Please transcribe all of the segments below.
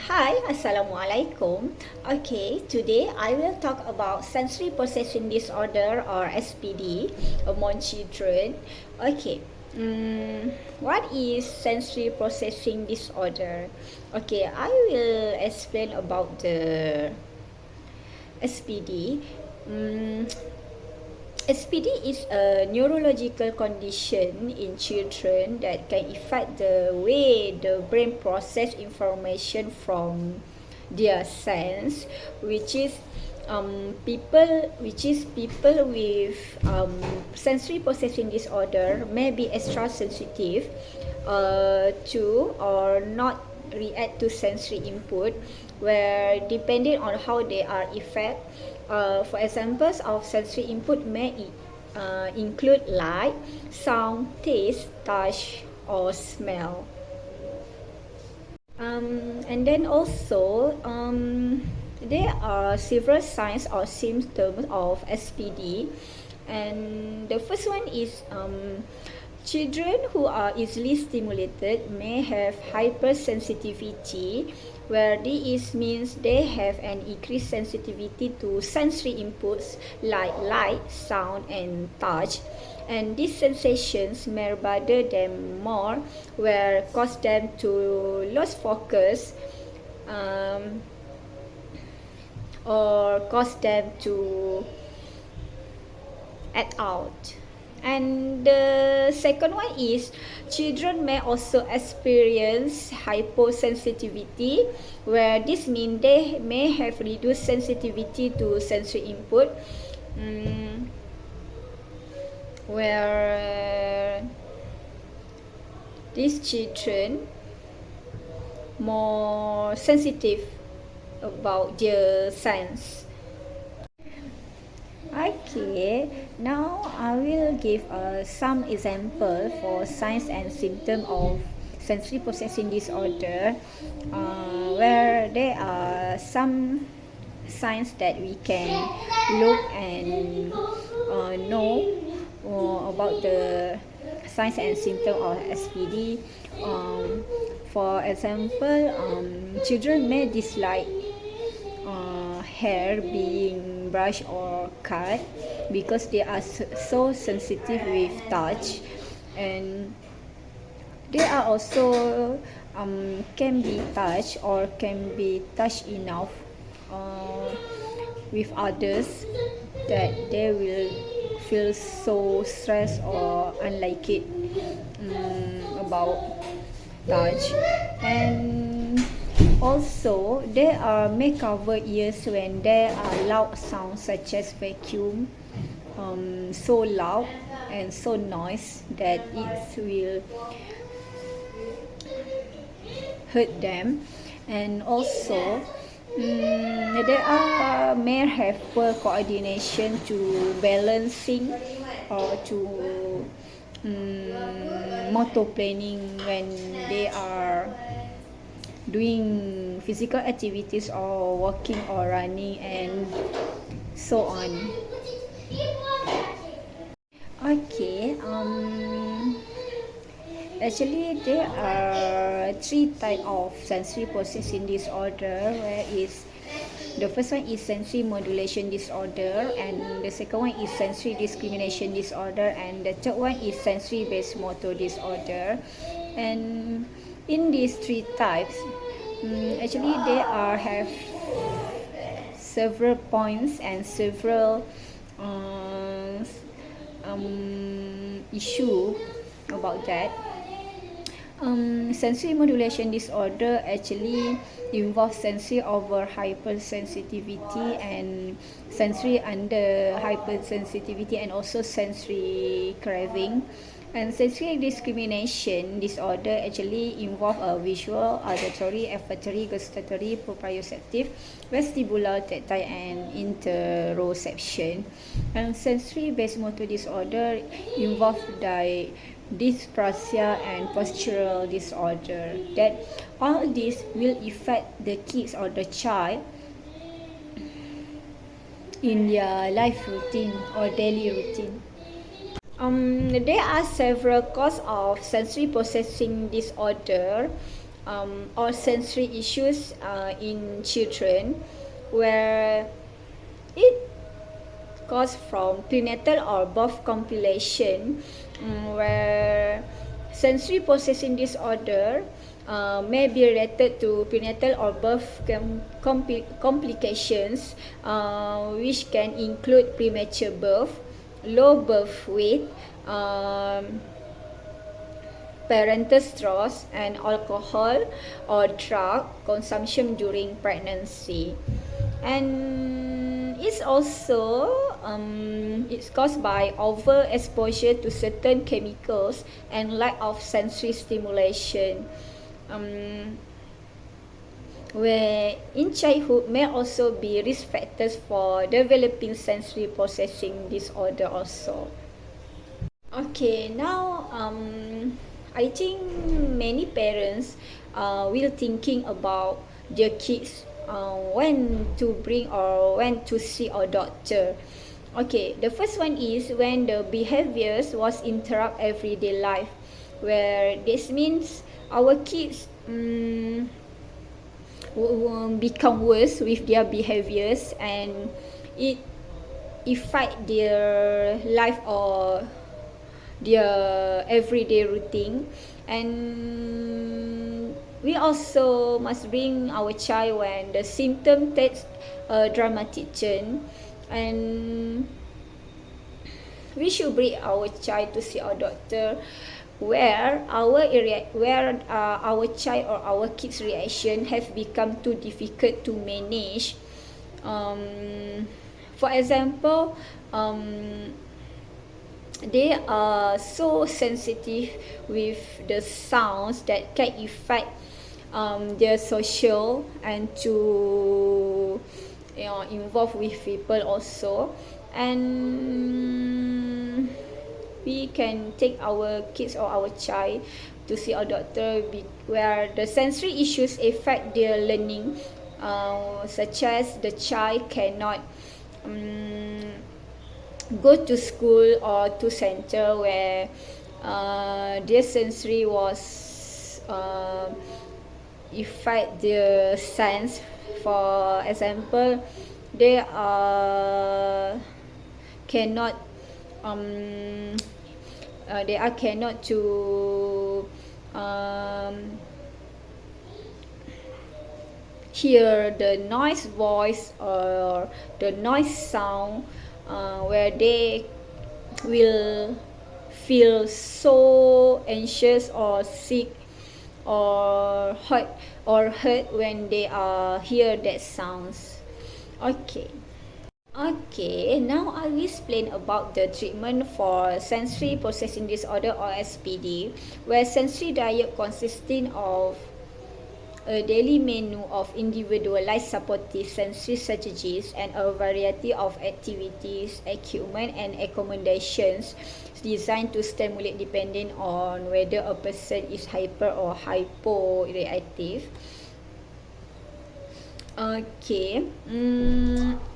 Hi, Assalamualaikum. Okay, today I will talk about sensory processing disorder or SPD among children. Okay, what is sensory processing disorder? Okay, I will explain about the SPD. SPD is a neurological condition in children that can affect the way the brain process information from their sense, which is people with sensory processing disorder may be extra sensitive to or not react to sensory input, where depending on how they are affected. For examples of sensory input may include light, sound, taste, touch, or smell. And then also, there are several signs or symptoms of SPD, and the first one is children who are easily stimulated may have hypersensitivity, where this means they have an increased sensitivity to sensory inputs like light, sound, and touch. And these sensations may bother them more, where cause them to lose focus or cause them to act out. And the second one is children may also experience hyposensitivity, where this means they may have reduced sensitivity to sensory input, where these children more sensitive about their sense. Okay, now I will give some example for signs and symptoms of sensory processing disorder, where there are some signs that we can look and know about the signs and symptoms of SPD. For example, children may dislike hair being brushed or cut because they are so sensitive with touch, and they are also can be touched or can be touched enough with others that they will feel so stressed or unlike it about touch. And also, there are may cover ears when there are loud sounds such as vacuum, so loud and so noise that it will hurt them. And also, there are may have poor coordination to balancing or to motor planning when they are doing physical activities or walking or running and so on. Okay, actually there are three types of sensory processing disorder, where is the first one is sensory modulation disorder, and the second one is sensory discrimination disorder, and the third one is sensory based motor disorder. And in these three types, actually they are have several points and several issue about that. Sensory modulation disorder actually involves sensory over hypersensitivity and sensory under hypersensitivity, and also sensory craving. And sensory discrimination disorder actually involve a visual, auditory, olfactory, gustatory, proprioceptive, vestibular, tactile, and interoception. And sensory based motor disorder involve dyspraxia and postural disorder. That all this will affect the kids or the child in their life routine or daily routine. There are several causes of sensory processing disorder, or sensory issues in children, where it caused from prenatal or birth compilation, where sensory processing disorder may be related to prenatal or birth complications, which can include premature birth, low birth weight, parental stress, and alcohol or drug consumption during pregnancy. And it's also it's caused by overexposure to certain chemicals and lack of sensory stimulation, where in childhood may also be risk factors for developing sensory processing disorder also. Okay, now I think many parents will thinking about their kids when to bring or when to see a doctor. Okay, the first one is when the behaviors was interrupt everyday life, where this means our kids become worse with their behaviors, and it affect their life or their everyday routine. And we also must bring our child when the symptom takes a dramatic turn, and we should bring our child to see our doctor where our child or our kids reaction have become too difficult to manage. For example, they are so sensitive with the sounds that can affect their social and to involve with people also. And we can take our kids or our child to see a doctor where the sensory issues affect their learning, such as the child cannot go to school or to center where their sensory was affect their sense. For example, they cannot to hear the noise voice or the noise sound, where they will feel so anxious or sick or hurt when they hear that sounds. Okay, now I will explain about the treatment for sensory processing disorder or SPD, where sensory diet consisting of a daily menu of individualized supportive sensory strategies and a variety of activities, equipment, and accommodations designed to stimulate depending on whether a person is hyper or hyporeactive. Okay.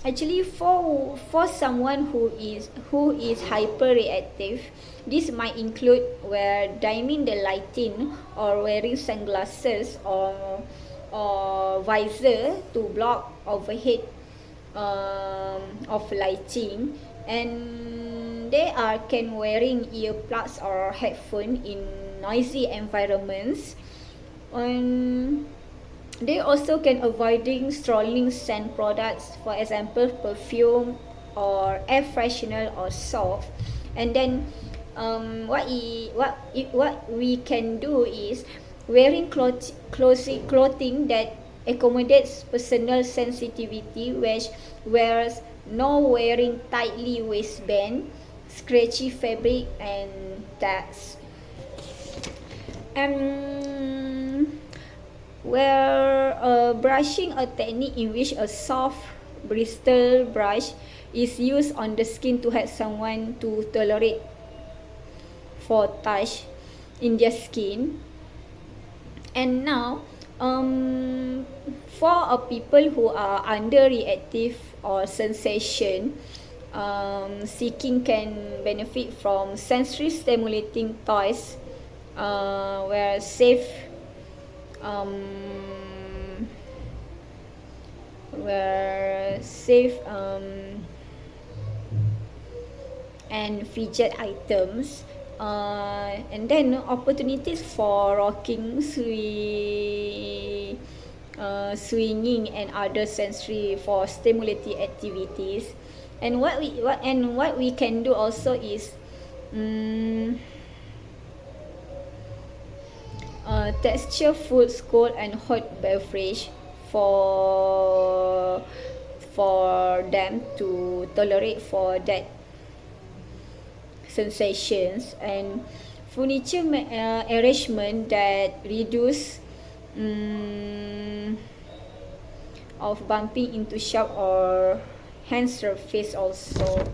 Actually, for someone who is hyperreactive, this might include where dimming the lighting or wearing sunglasses or visor to block overhead of lighting, and they can wearing earplugs or headphone in noisy environments. And they also can avoiding strong scent products, for example perfume or air freshener or soap. And then what we can do is wearing clothing that accommodates personal sensitivity, which wears no wearing tightly waistband, scratchy fabric, and tags. Where brushing a technique in which a soft bristle brush is used on the skin to help someone to tolerate for touch in their skin. And now for people who are underreactive or sensation seeking can benefit from sensory stimulating toys where safe where safe and fidget items, and then opportunities for rocking, swinging and other sensory for stimulating activities. And what we can do also is texture foods, cold and hot beverage for them to tolerate for that sensations, and furniture arrangement that reduce of bumping into sharp or hand surface also.